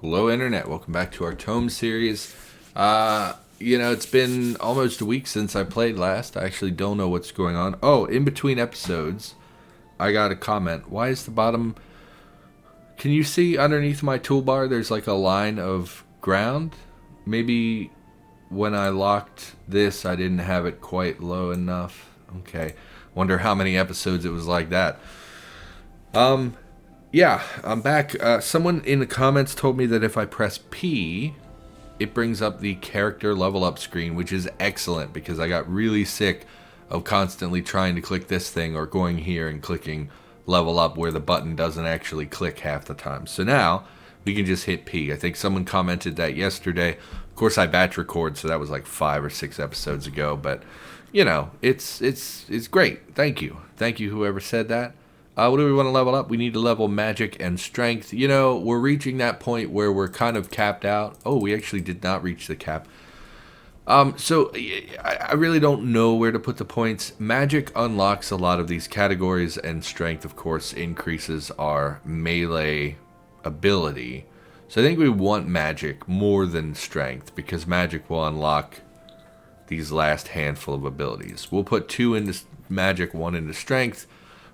Hello, Internet. Welcome back to our ToME series. It's been almost a week since I played last. I actually don't know what's going on. Oh, in between episodes, I got a comment. Why is the bottom... Can you see underneath my toolbar there's like a line of ground? Maybe when I locked this, I didn't have it quite low enough. Okay. Wonder how many episodes it was like that. Yeah, I'm back. Someone in the comments told me that if I press P, it brings up the character level up screen, which is excellent because I got really sick of constantly trying to click this thing or going here and clicking level up where the button doesn't actually click half the time. So now we can just hit P. I think someone commented that yesterday. Of course, I batch record, so that was like 5 or 6 episodes ago. But you know, it's great. Thank you, whoever said that. What do we want to level up? We need to level magic and strength. You know, we're reaching that point where we're kind of capped out. Oh, we actually did not reach the cap. So I really don't know where to put the points. Magic unlocks a lot of these categories, and strength, of course, increases our melee ability. So I think we want magic more than strength, because magic will unlock these last handful of abilities. We'll put 2 into magic, 1 into strength.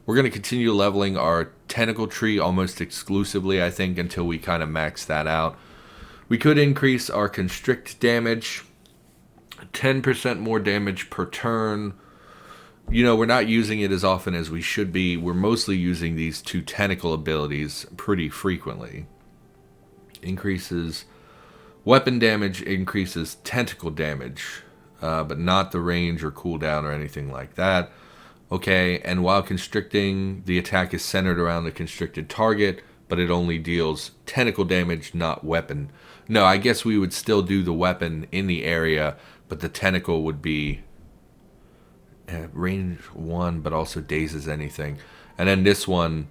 We're going to continue leveling our tentacle tree almost exclusively, I think, until we kind of max that out. We could increase our constrict damage, 10% more damage per turn. You know, we're not using it as often as we should be. We're mostly using these 2 tentacle abilities pretty frequently. Increases weapon damage, increases tentacle damage, but not the range or cooldown or anything like that. Okay, and while constricting, the attack is centered around the constricted target, but it only deals tentacle damage, not weapon. No, I guess we would still do the weapon in the area, but the tentacle would be range 1, but also dazes anything. And then this one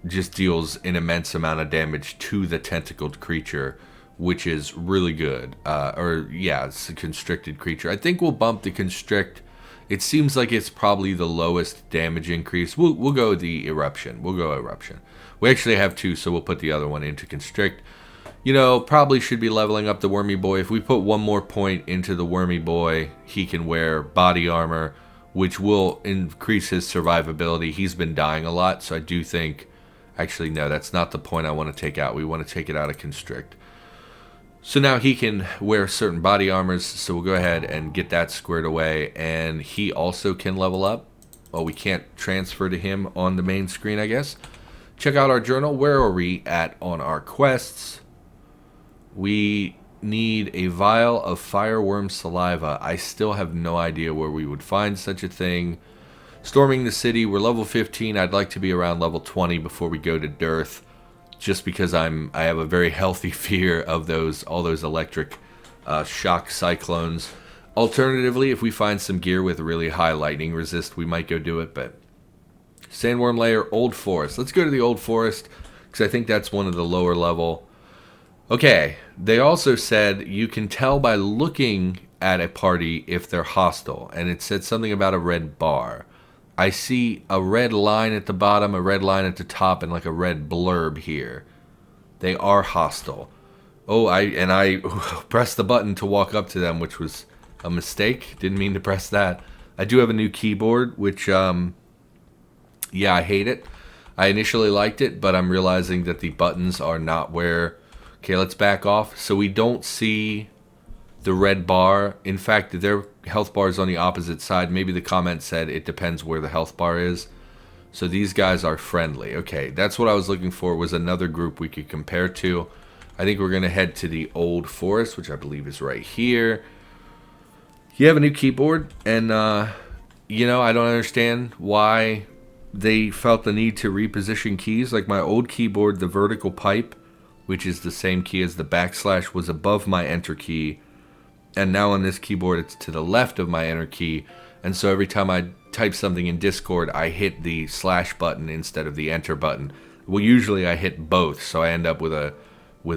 just deals an immense amount of damage to the tentacled creature, which is really good. It's a constricted creature. I think we'll bump the constrict. It seems like it's probably the lowest damage increase. We'll go the eruption. We'll go eruption. We actually have 2, so we'll put the other one into constrict. You know, probably should be leveling up the wormy boy. If we put 1 more point into the wormy boy, he can wear body armor, which will increase his survivability. He's been dying a lot, so I do think... Actually, no, that's not the point I want to take out. We want to take it out of constrict. So now he can wear certain body armors, so we'll go ahead and get that squared away. And he also can level up. Well, we can't transfer to him on the main screen, I guess. Check out our journal. Where are we at on our quests? We need a vial of fireworm saliva. I still have no idea where we would find such a thing. Storming the city. We're level 15. I'd like to be around level 20 before we go to Dearth. Just because I have a very healthy fear of all those electric shock cyclones. Alternatively, if we find some gear with really high lightning resist, we might go do it. But Sandworm Lair, Old Forest. Let's go to the Old Forest because I think that's one of the lower level. Okay, they also said you can tell by looking at a party if they're hostile, and it said something about a red bar. I see a red line at the bottom, a red line at the top, and like a red blurb here. They are hostile. Oh, I pressed the button to walk up to them, which was a mistake. Didn't mean to press that. I do have a new keyboard, which, I hate it. I initially liked it, but I'm realizing that the buttons are not where... Okay, let's back off. So we don't see the red bar. In fact, their health bar is on the opposite side. Maybe the comment said it depends where the health bar is. So these guys are friendly. Okay, that's what I was looking for, was another group we could compare to. I think we're going to head to the Old Forest, which I believe is right here. You have a new keyboard, and, I don't understand why they felt the need to reposition keys. Like my old keyboard, the vertical pipe, which is the same key as the backslash, was above my enter key. And now on this keyboard, it's to the left of my enter key. And so every time I type something in Discord, I hit the slash button instead of the enter button. Well, usually I hit both, so I end up with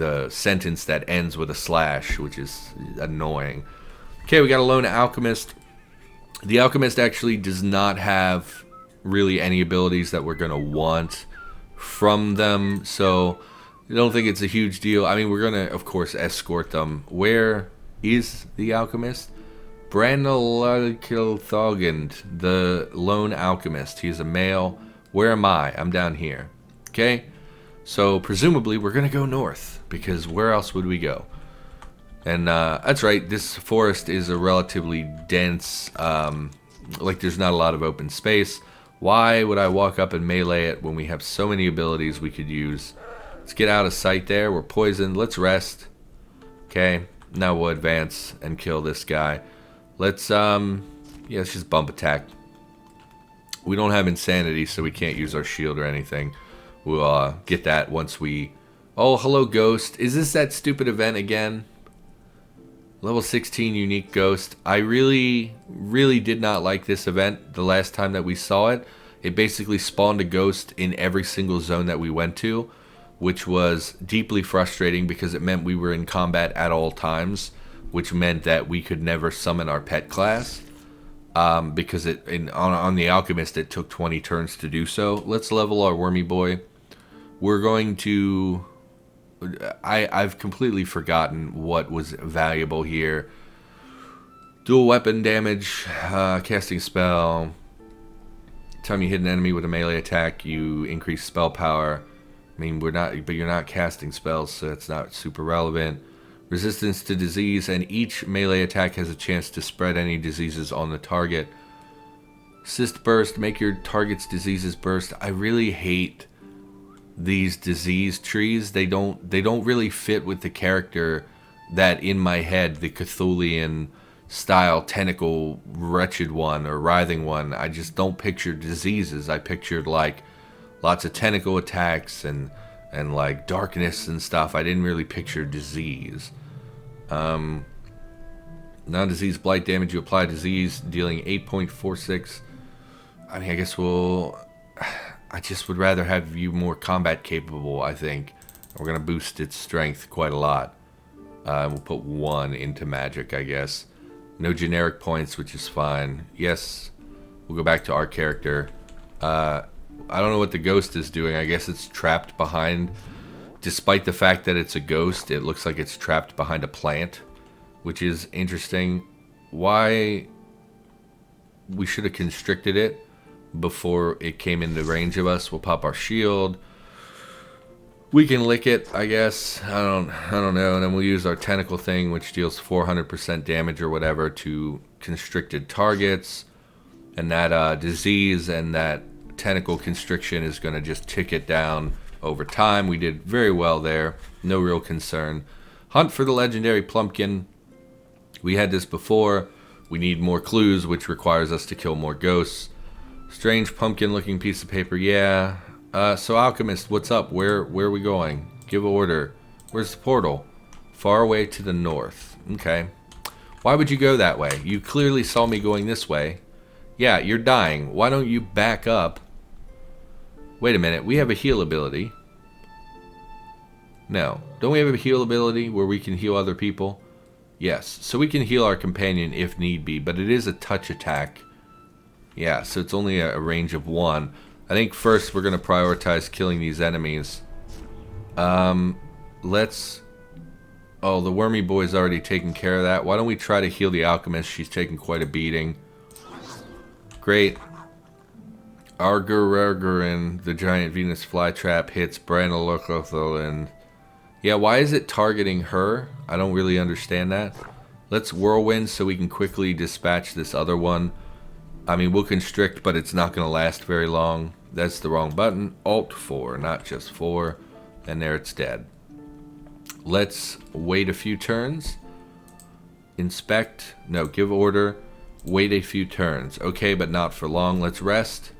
a sentence that ends with a slash, which is annoying. Okay, we got a lone alchemist. The alchemist actually does not have really any abilities that we're going to want from them. So I don't think it's a huge deal. I mean, we're going to, of course, escort them. Where is the alchemist? Brandalarkilthogend, the lone alchemist. He's a male. Where am I? I'm down here. Okay? So, presumably, we're going to go north. Because where else would we go? And that's right. This forest is a relatively dense, like there's not a lot of open space. Why would I walk up and melee it when we have so many abilities we could use? Let's get out of sight there. We're poisoned. Let's rest. Okay. Now we'll advance and kill this guy. Let's, yeah, let's just bump attack. We don't have insanity, so we can't use our shield or anything. We'll get that once we... Oh, hello, Ghost. Is this that stupid event again? Level 16 unique Ghost. I really did not like this event the last time that we saw it. It basically spawned a ghost in every single zone that we went to, which was deeply frustrating because it meant we were in combat at all times, which meant that we could never summon our pet class. Because on the Alchemist it took 20 turns to do so. Let's level our Wormy Boy. We're going to... I've completely forgotten what was valuable here. Dual weapon damage, casting spell. Time you hit an enemy with a melee attack, you increase spell power. I mean, but you're not casting spells, so it's not super relevant. Resistance to disease, and each melee attack has a chance to spread any diseases on the target. Cyst burst, make your target's diseases burst. I really hate these disease trees. They don't really fit with the character that in my head, the Cthulian style tentacle wretched one or writhing one. I just don't picture diseases. I pictured like lots of tentacle attacks and like darkness and stuff. I didn't really picture disease. Non-disease blight damage. You apply disease, dealing 8.46. I mean, I guess I just would rather have you more combat capable, I think. We're going to boost its strength quite a lot. We'll put 1 into magic, I guess. No generic points, which is fine. Yes, we'll go back to our character. I don't know what the ghost is doing. I guess it's trapped behind... Despite the fact that it's a ghost, it looks like it's trapped behind a plant, which is interesting. Why... We should have constricted it before it came into range of us. We'll pop our shield. We can lick it, I guess. I don't know. And then we'll use our tentacle thing, which deals 400% damage or whatever to constricted targets. And that disease and that tentacle constriction is going to just tick it down over time. We did very well there. No real concern. Hunt for the legendary Plumpkin. We had this before. We need more clues, which requires us to kill more ghosts. Strange pumpkin-looking piece of paper. Yeah. So Alchemist, what's up? Where are we going? Give order. Where's the portal? Far away to the north. Okay. Why would you go that way? You clearly saw me going this way. Yeah, you're dying. Why don't you back up? Wait a minute. We have a heal ability. No. Don't we have a heal ability where we can heal other people? Yes. So we can heal our companion if need be, but it is a touch attack. Yeah, so it's only a range of 1. I think first we're going to prioritize killing these enemies. Let's... Oh, the Wormy Boy's already taken care of that. Why don't we try to heal the Alchemist? She's taken quite a beating. Great. Argururgurin, the giant Venus flytrap, hits Brandalarkilthogend. And yeah, why is it targeting her? I don't really understand that. Let's whirlwind so we can quickly dispatch this other one. I mean, we'll constrict, but it's not going to last very long. That's the wrong button. Alt 4, not just 4. And there it's dead. Let's wait a few turns. Inspect. No, give order. Wait a few turns. Okay, but not for long. Let's rest.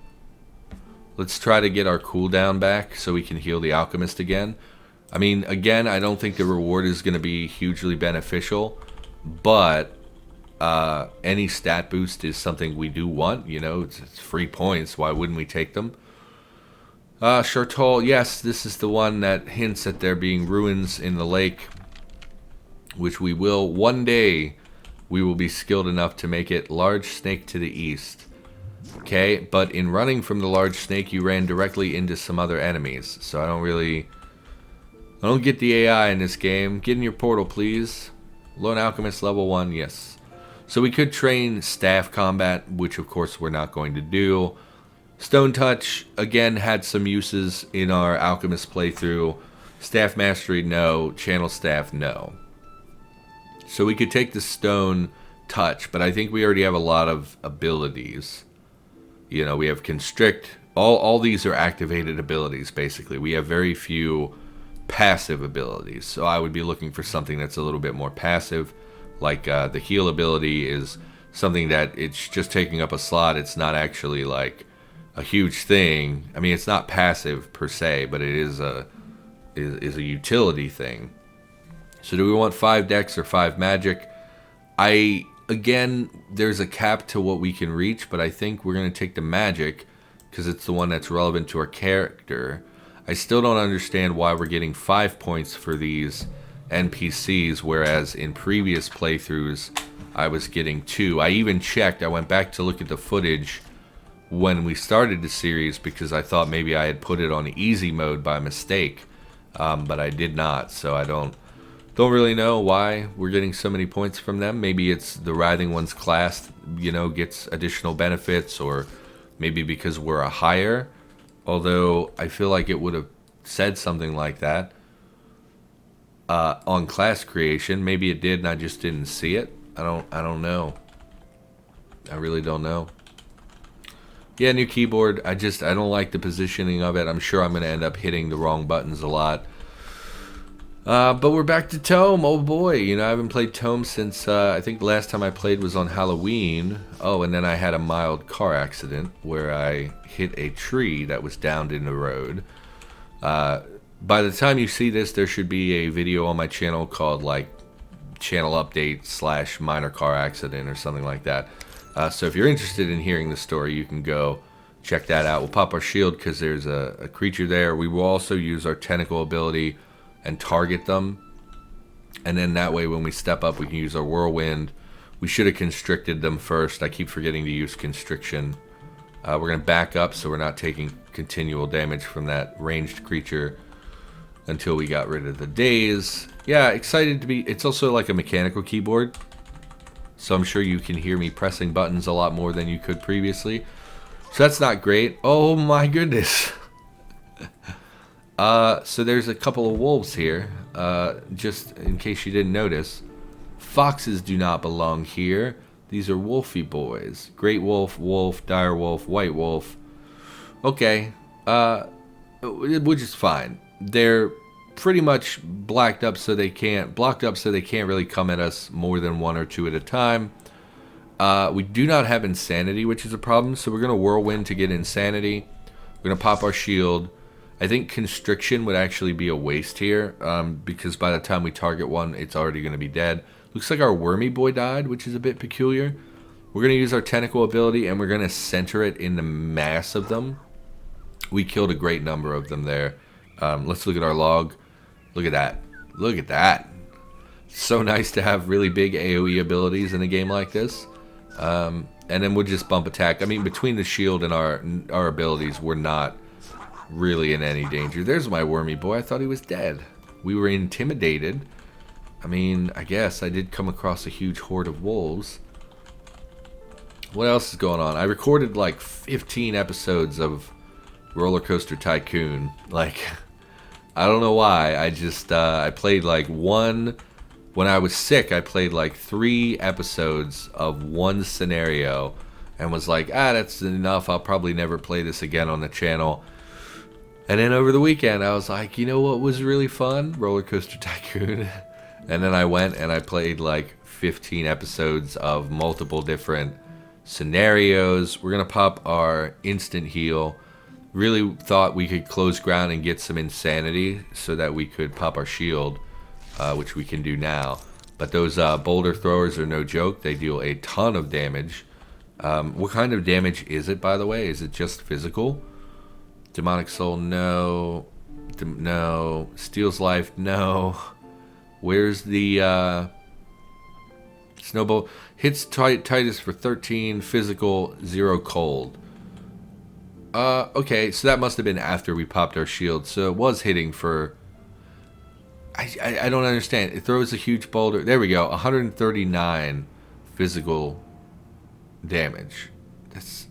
Let's try to get our cooldown back so we can heal the Alchemist again. I mean, again, I don't think the reward is going to be hugely beneficial, but any stat boost is something we do want. You know, it's free points. Why wouldn't we take them? Chartol, yes, this is the one that hints at there being ruins in the lake, which we will. One day, we will be skilled enough to make it large snake to the east. Okay, but in running from the large snake, you ran directly into some other enemies, so I don't really I don't get the AI in this game. Get in your portal, please. Lone Alchemist level 1, yes. So we could train staff combat, which of course we're not going to do. Stone Touch, again, had some uses in our Alchemist playthrough. Staff Mastery, no. Channel Staff, no. So we could take the Stone Touch, but I think we already have a lot of abilities. You know, we have Constrict. All these are activated abilities, basically. We have very few passive abilities. So I would be looking for something that's a little bit more passive. Like the heal ability is something that it's just taking up a slot. It's not actually like a huge thing. I mean, it's not passive per se, but it is a utility thing. So do we want 5 dex or 5 magic? Again, there's a cap to what we can reach, but I think we're going to take the magic because it's the one that's relevant to our character. I still don't understand why we're getting 5 points for these NPCs, whereas in previous playthroughs I was getting 2. I even checked, I went back to look at the footage when we started the series because I thought maybe I had put it on easy mode by mistake, but I did not, so I don't really know why we're getting so many points from them. Maybe it's the Writhing One's class, you know, gets additional benefits, or maybe because we're a higher. Although I feel like it would have said something like that on class creation. Maybe it did and I just didn't see it. I don't know. I really don't know. Yeah, new keyboard. I don't like the positioning of it. I'm sure I'm going to end up hitting the wrong buttons a lot. But we're back to ToME. Oh boy, you know, I haven't played ToME since I think the last time I played was on Halloween. Oh, and then I had a mild car accident where I hit a tree that was downed in the road. By the time you see this, there should be a video on my channel called like channel update / minor car accident or something like that. So if you're interested in hearing the story, you can go check that out. We'll pop our shield because there's a creature there. We will also use our tentacle ability and target them, and then that way when we step up we can use our whirlwind. We should have constricted them first. I keep forgetting to use constriction. We're going to back up so we're not taking continual damage from that ranged creature until we got rid of the daze. Yeah, excited to be. It's also like a mechanical keyboard, so I'm sure you can hear me pressing buttons a lot more than you could previously, so that's not great. Oh my goodness. So there's a couple of wolves here, just in case you didn't notice. Foxes do not belong here. These are wolfy boys. Great wolf, wolf, dire wolf, white wolf. Okay, which is fine. They're pretty much blocked up so they can't really come at us more than 1 or 2 at a time. We do not have insanity, which is a problem, so we're going to whirlwind to get insanity. We're going to pop our shield. I think constriction would actually be a waste here, because by the time we target one, it's already going to be dead. Looks like our wormy boy died, which is a bit peculiar. We're going to use our tentacle ability, and we're going to center it in the mass of them. We killed a great number of them there. Let's look at our log. Look at that. Look at that. So nice to have really big AoE abilities in a game like this. And then we'll just bump attack. I mean, between the shield and our abilities, we're not really in any danger. There's my wormy boy. I thought he was dead. We were intimidated. I mean, I guess I did come across a huge horde of wolves. What else is going on? I recorded like 15 episodes of Roller Coaster Tycoon. Like, I don't know why. I played like when I was sick, I played like 3 episodes of one scenario and was like, that's enough. I'll probably never play this again on the channel. And then over the weekend, I was like, you know what was really fun? Roller Coaster Tycoon. And then I went and I played like 15 episodes of multiple different scenarios. We're going to pop our instant heal. Really thought we could close ground and get some insanity so that we could pop our shield, which we can do now. But those boulder throwers are no joke. They deal a ton of damage. What kind of damage is it, by the way? Is it just physical? Demonic Soul, no. No. Steals Life, no. Where's the Snowball? Hits Tidus for 13, physical, 0 cold. Okay, so that must have been after we popped our shield. So it was hitting for I don't understand. It throws a huge boulder. There we go. 139 physical damage.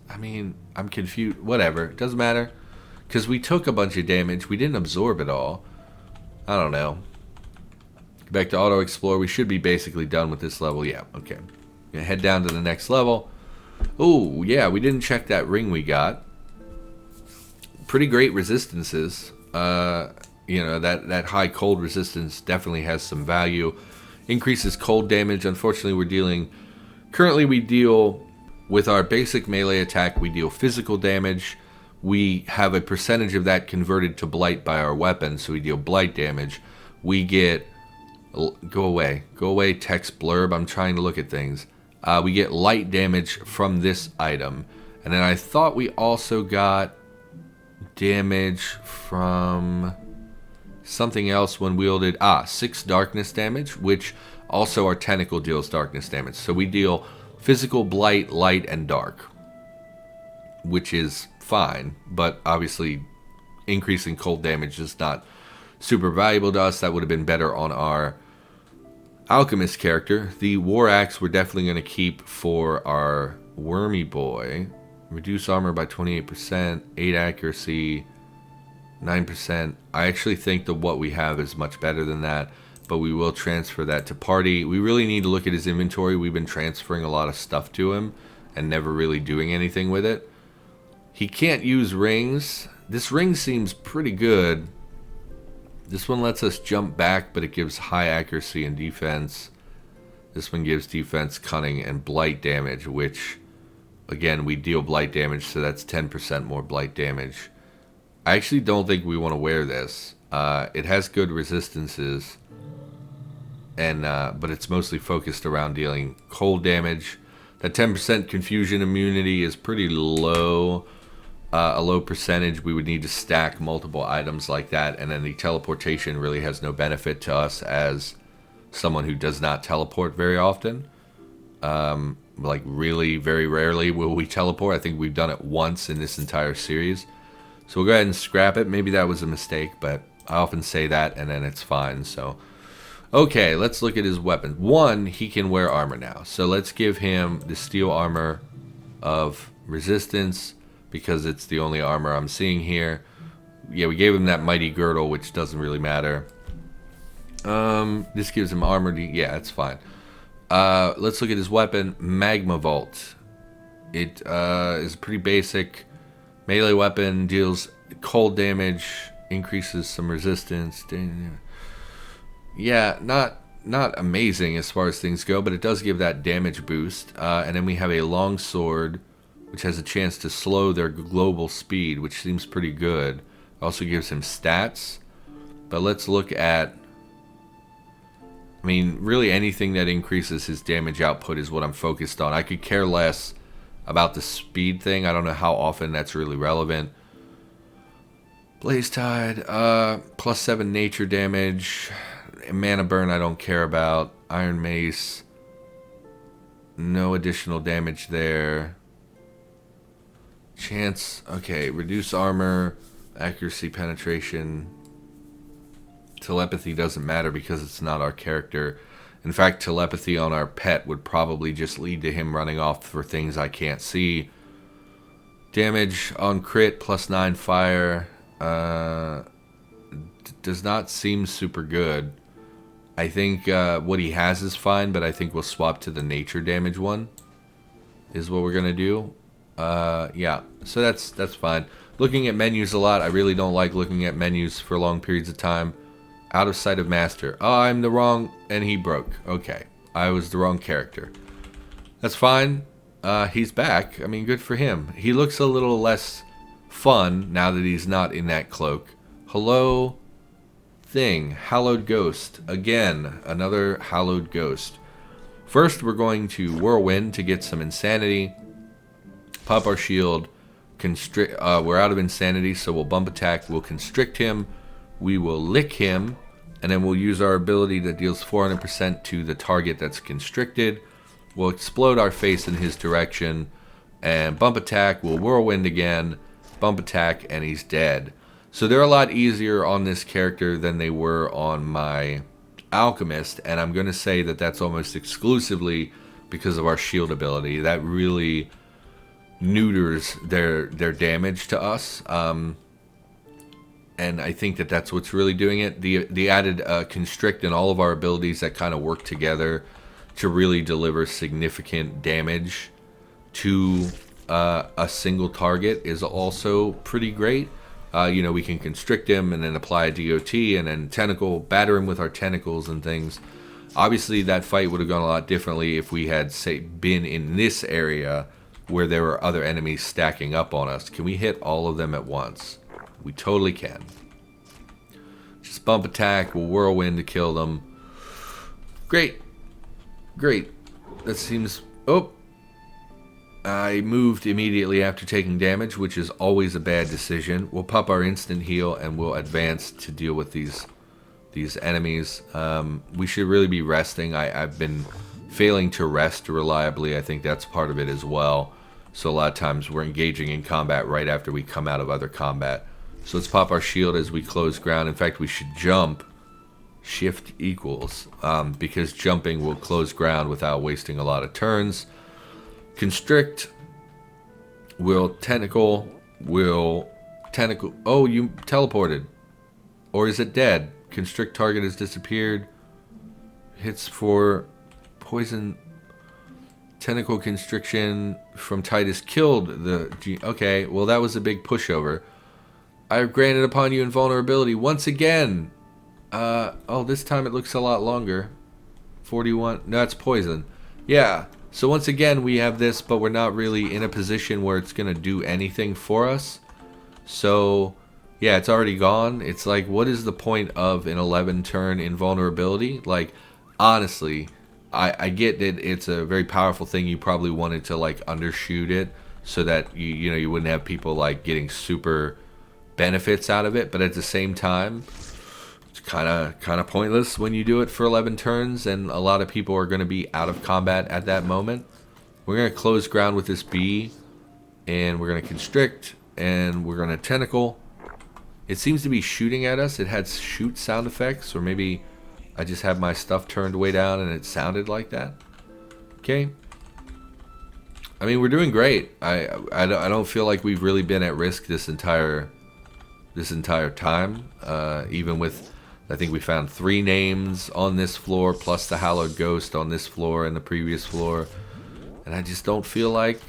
I mean, I'm confused. Whatever. It doesn't matter. Because we took a bunch of damage. We didn't absorb it all. I don't know. Go back to Auto Explore. We should be basically done with this level. Yeah, okay. Gonna head down to the next level. Oh, yeah, we didn't check that ring we got. Pretty great resistances. You know, that high cold resistance definitely has some value. Increases cold damage. Unfortunately, we're dealing... Currently, we deal... With our basic melee attack, we deal physical damage. We have a percentage of that converted to blight by our weapon, so we deal blight damage. We get... Go away. Go away, text blurb. I'm trying to look at things. We get light damage from this item. And then I thought we also got damage from something else when wielded. 6 darkness damage, which also our tentacle deals darkness damage. So we deal physical, blight, light, and dark, which is fine, but obviously increasing cold damage is not super valuable to us. That would have been better on our alchemist character. The war axe we're definitely going to keep for our wormy boy. Reduce armor by 28%, 8 accuracy, 9%. I actually think that what we have is much better than that, but we will transfer that to party. We really need to look at his inventory. We've been transferring a lot of stuff to him and never really doing anything with it. He can't use rings. This ring seems pretty good. This one lets us jump back, but it gives high accuracy and defense. This one gives defense, cunning, and blight damage, which, again, we deal blight damage, so that's 10% more blight damage. I actually don't think we want to wear this. It has good resistances, and but it's mostly focused around dealing cold damage. That 10% confusion immunity is pretty low. A low percentage. We would need to stack multiple items like that, and then the teleportation really has no benefit to us as someone who does not teleport very often. Like really very rarely will we teleport. I think we've done it once in this entire series, so we'll go ahead and scrap it. Maybe that was a mistake, but I often say that and then it's fine. So okay, let's look at his weapon. One, he can wear armor now, so let's give him the steel armor of resistance, because it's the only armor I'm seeing here. Yeah, we gave him that mighty girdle, which doesn't really matter. This gives him armor. Yeah, it's fine. Let's look at his weapon, Magma Vault. It is pretty basic melee weapon, deals cold damage, increases some resistance. Yeah, not amazing as far as things go, but it does give that damage boost. And then we have a long sword, which has a chance to slow their global speed, which seems pretty good. Also gives him stats. But let's look at... I mean, really anything that increases his damage output is what I'm focused on. I could care less about the speed thing. I don't know how often that's really relevant. Blaze Tide, +7 nature damage. Mana Burn I don't care about. Iron Mace. No additional damage there. Chance, okay, reduce armor, accuracy, penetration. Telepathy doesn't matter because it's not our character. In fact, telepathy on our pet would probably just lead to him running off for things I can't see. Damage on crit, +9 fire. Does not seem super good. I think what he has is fine, but I think we'll swap to the nature damage one, is what we're going to do. Yeah, so that's fine. Looking at menus a lot. I really don't like looking at menus for long periods of time. Out of sight of master. Oh, I'm the wrong... And he broke. Okay. I was the wrong character. That's fine. He's back. I mean, good for him. He looks a little less fun now that he's not in that cloak. Hello thing. Hallowed Ghost. Again, another Hallowed Ghost. First, we're going to Whirlwind to get some insanity. Pop our shield. We're out of insanity, so we'll bump attack. We'll constrict him. We will lick him. And then we'll use our ability that deals 400% to the target that's constricted. We'll explode our face in his direction. And bump attack. We'll whirlwind again. Bump attack, and he's dead. So they're a lot easier on this character than they were on my alchemist, and I'm going to say that that's almost exclusively because of our shield ability. That really neuters their damage to us, and I think that that's what's really doing it. The added constrict and all of our abilities that kind of work together to really deliver significant damage to a single target is also pretty great. You know, we can constrict him and then apply a DOT and then tentacle, batter him with our tentacles and things. Obviously, that fight would have gone a lot differently if we had, say, been in this area where there were other enemies stacking up on us. Can we hit all of them at once? We totally can. Just bump attack, we'll whirlwind to kill them. Great. Great. That seems... Oh! I moved immediately after taking damage, which is always a bad decision. We'll pop our instant heal and we'll advance to deal with these enemies. We should really be resting. I've been failing to rest reliably. I think that's part of it as well. So a lot of times we're engaging in combat right after we come out of other combat. So let's pop our shield as we close ground. In fact, we should jump. Shift equals, because jumping will close ground without wasting a lot of turns. Constrict will tentacle, oh, you teleported, or is it dead? Constrict target has disappeared. Hits for poison. Tentacle constriction from Tidus killed the okay, well that was a big pushover. I have granted upon you invulnerability once again. Oh, this time it looks a lot longer. 41. No, it's poison. Yeah. So once again, we have this, but we're not really in a position where it's going to do anything for us. So, yeah, it's already gone. It's like, what is the point of an 11-turn invulnerability? Like, honestly, I get that it's a very powerful thing. You probably wanted to, like, undershoot it so that, you know, you wouldn't have people, like, getting super benefits out of it. But at the same time... kind of pointless when you do it for 11 turns, and a lot of people are going to be out of combat at that moment. We're going to close ground with this bee, and we're going to constrict, and we're going to tentacle. It seems to be shooting at us. It had shoot sound effects, or maybe I just have my stuff turned way down and it sounded like that. Okay. I mean, we're doing great. I don't feel like we've really been at risk this entire time, even with... I think we found 3 names on this floor, plus the Hallowed Ghost on this floor and the previous floor. And I just don't feel like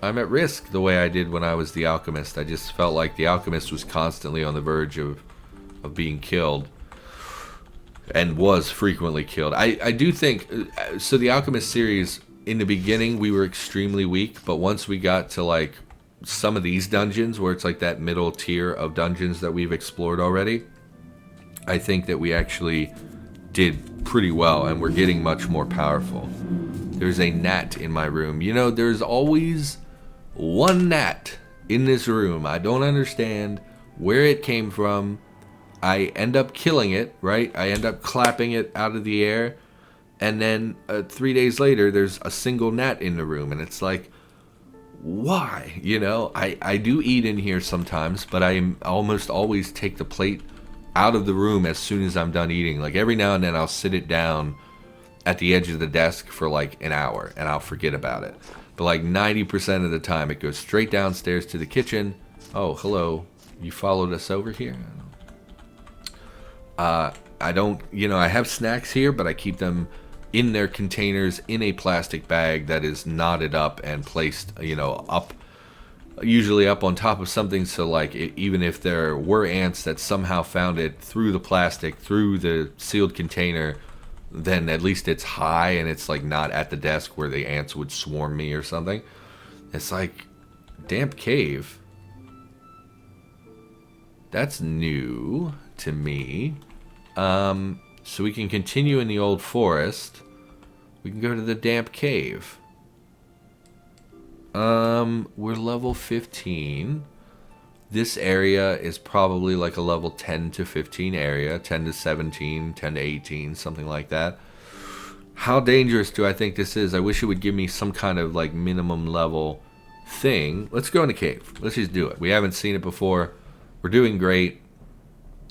I'm at risk the way I did when I was the Alchemist. I just felt like the Alchemist was constantly on the verge of being killed. And was frequently killed. I do think... So the Alchemist series, in the beginning, we were extremely weak. But once we got to, like, some of these dungeons, where it's like that middle tier of dungeons that we've explored already... I think that we actually did pretty well, and we're getting much more powerful. There's a gnat in my room. You know, there's always one gnat in this room. I don't understand where it came from. I end up killing it, right? I end up clapping it out of the air, and then 3 days later, there's a single gnat in the room, and it's like, why? You know, I do eat in here sometimes, but I almost always take the plate out of the room as soon as I'm done eating. Like every now and then I'll sit it down at the edge of the desk for like an hour and I'll forget about it. But like 90% of the time it goes straight downstairs to the kitchen. Oh, hello. You followed us over here? I don't, you know, I have snacks here, but I keep them in their containers in a plastic bag that is knotted up and placed, you know, up, usually up on top of something, so like even if there were ants that somehow found it through the plastic, through the sealed container, then at least it's high and it's like not at the desk where the ants would swarm me or something. It's like, damp cave. That's new to me. So we can continue in the old forest. We can go to the damp cave. We're level 15. This area is probably like a level 10 to 15 area. 10 to 17, 10 to 18, something like that. How dangerous do I think this is? I wish it would give me some kind of like minimum level thing. Let's go in the cave. Let's just do it. We haven't seen it before. We're doing great.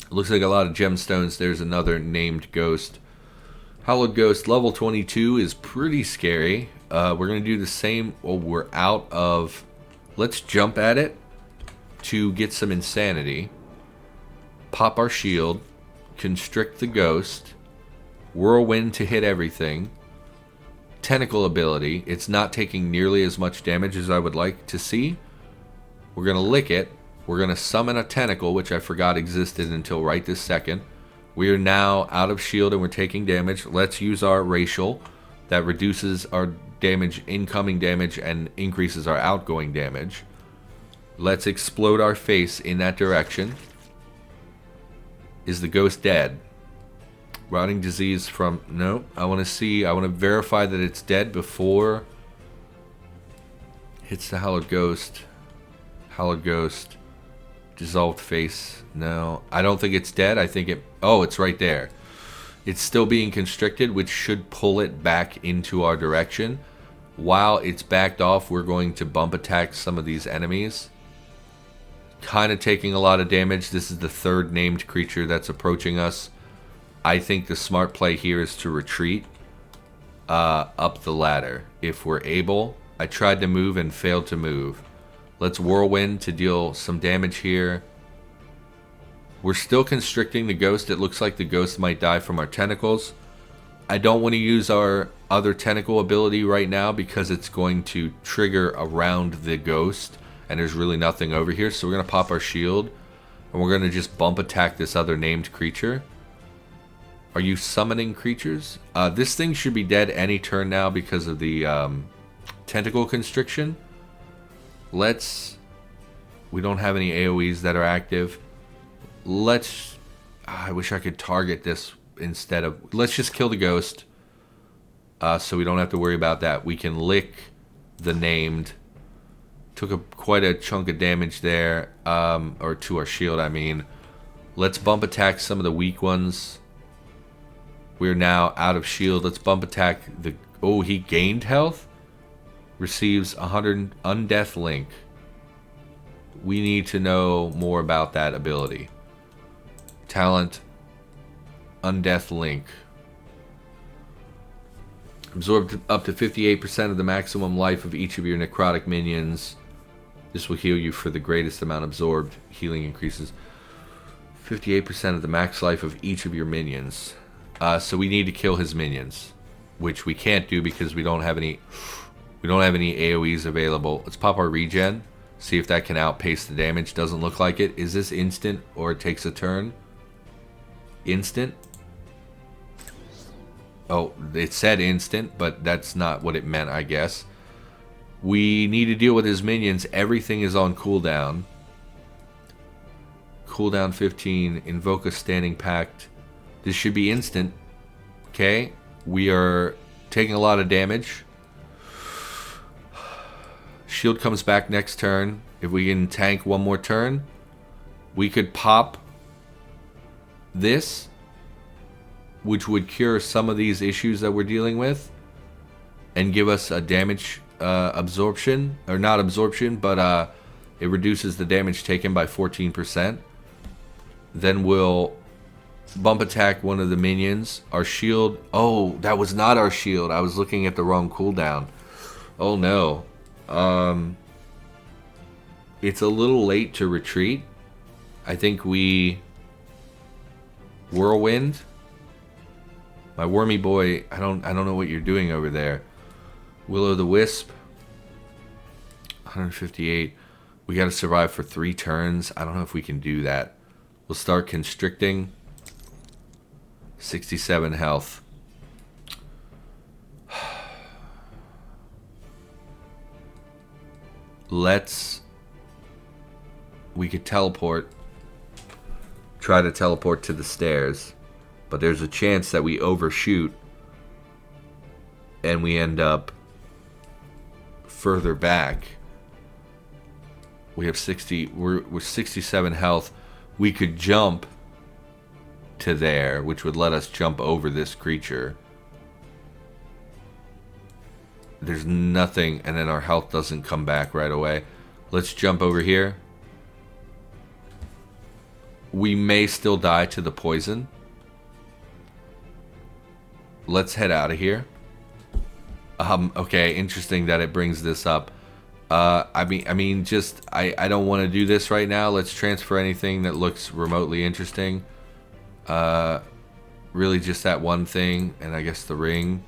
Looks like a lot of gemstones. There's another named ghost. Hallowed Ghost, level 22 is pretty scary. We're going to do the same. Well, we're out of... Let's jump at it to get some insanity. Pop our shield. Constrict the ghost. Whirlwind to hit everything. Tentacle ability. It's not taking nearly as much damage as I would like to see. We're going to lick it. We're going to summon a tentacle, which I forgot existed until right this second. We are now out of shield and we're taking damage. Let's use our racial. That reduces our damage, incoming damage, and increases our outgoing damage. Let's explode our face in that direction. Is the ghost dead? Routing disease from... No. I want to verify that it's dead before... Hits the hallowed ghost. Hallowed ghost. Dissolved face. No. I don't think it's dead. I think it... Oh, it's right there. It's still being constricted, which should pull it back into our direction. While it's backed off, we're going to bump attack some of these enemies. Kind of taking a lot of damage. This is the third named creature that's approaching us. I think the smart play here is to retreat up the ladder if we're able. I tried to move and failed to move. Let's whirlwind to deal some damage here. We're still constricting the ghost. It looks like the ghost might die from our tentacles. I don't want to use our other tentacle ability right now because it's going to trigger around the ghost and there's really nothing over here. So we're going to pop our shield and we're going to just bump attack this other named creature. Are you summoning creatures? This thing should be dead any turn now because of the tentacle constriction. We don't have any AoEs that are active. I wish I could target this instead of... Let's just kill the ghost. So we don't have to worry about that. We can lick the named. Took quite a chunk of damage there. Or to our shield, I mean. Let's bump attack some of the weak ones. We're now out of shield. Let's bump attack the... Oh, he gained health? Receives 100 Undeath Link. We need to know more about that ability. Talent, Undeath Link. Absorb up to 58% of the maximum life of each of your necrotic minions. This will heal you for the greatest amount absorbed. Healing increases 58% of the max life of each of your minions. So we need to kill his minions, which we can't do because we don't have any AoEs available. Let's pop our regen. See if that can outpace the damage. Doesn't look like it. Is this instant or it takes a turn? Instant. Oh, it said instant, but that's not what it meant, I guess. We need to deal with his minions. Everything is on cooldown. Cooldown 15. Invoke a standing pact. This should be instant. Okay. We are taking a lot of damage. Shield comes back next turn. If we can tank one more turn, we could pop this, which would cure some of these issues that we're dealing with and give us a damage absorption, or not absorption, but it reduces the damage taken by 14%. Then we'll bump attack one of the minions. Our shield, oh, that was not our shield. I was looking at the wrong cooldown. Oh no. It's a little late to retreat. I think we whirlwind. My wormy boy, I don't know what you're doing over there. Will-o'-the-wisp. 158. We got to survive for 3 turns. I don't know if we can do that. We'll start constricting. 67 health. We could teleport. Try to teleport to the stairs. But there's a chance that we overshoot. And we end up further back. We have 60. We're 67 health. We could jump to there, which would let us jump over this creature. There's nothing, and then our health doesn't come back right away. Let's jump over here. we may still die to the poison. Let's head out of here. Okay, interesting that it brings this up. I mean, just I don't want to do this right now. Let's transfer anything that looks remotely interesting. Really just that one thing, and I guess the ring.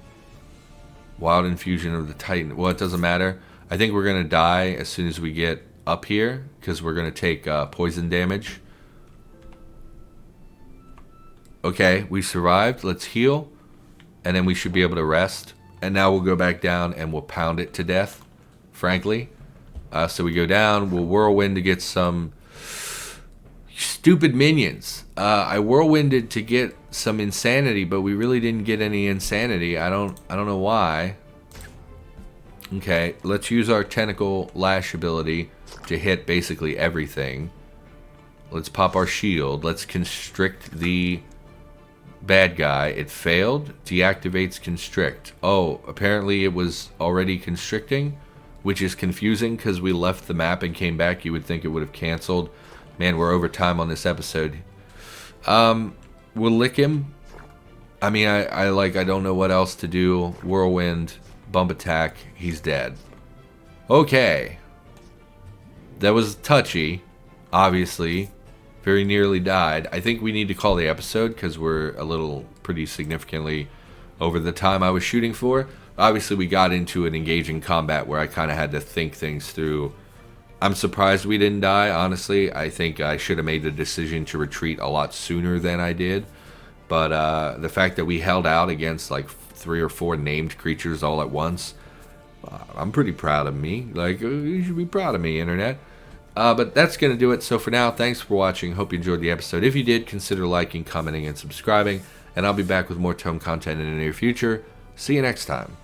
Wild infusion of the Titan. Well, it doesn't matter. I think we're gonna die as soon as we get up here because we're gonna take poison damage. Okay, we survived. Let's heal, and then we should be able to rest. And now we'll go back down and we'll pound it to death. Frankly, so we go down. We'll whirlwind to get some stupid minions. I whirlwinded to get some insanity, but we really didn't get any insanity. I don't know why. Okay, let's use our tentacle lash ability to hit basically everything. Let's pop our shield. Let's constrict the bad guy. It failed. Deactivates constrict. Oh, apparently it was already constricting, which is confusing because we left the map and came back. You would think it would have canceled. Man, we're over time on this episode. We'll lick him. I mean, I don't know what else to do. Whirlwind, bump attack, he's dead. Okay. That was touchy, obviously. Very nearly died. I think we need to call the episode because we're a little pretty significantly over the time I was shooting for. Obviously, we got into an engaging combat where I kind of had to think things through. I'm surprised we didn't die, honestly. I think I should have made the decision to retreat a lot sooner than I did. But the fact that we held out against like 3 or 4 named creatures all at once, I'm pretty proud of me. Like, you should be proud of me, Internet. But that's going to do it. So for now, thanks for watching. Hope you enjoyed the episode. If you did, consider liking, commenting, and subscribing. And I'll be back with more ToME content in the near future. See you next time.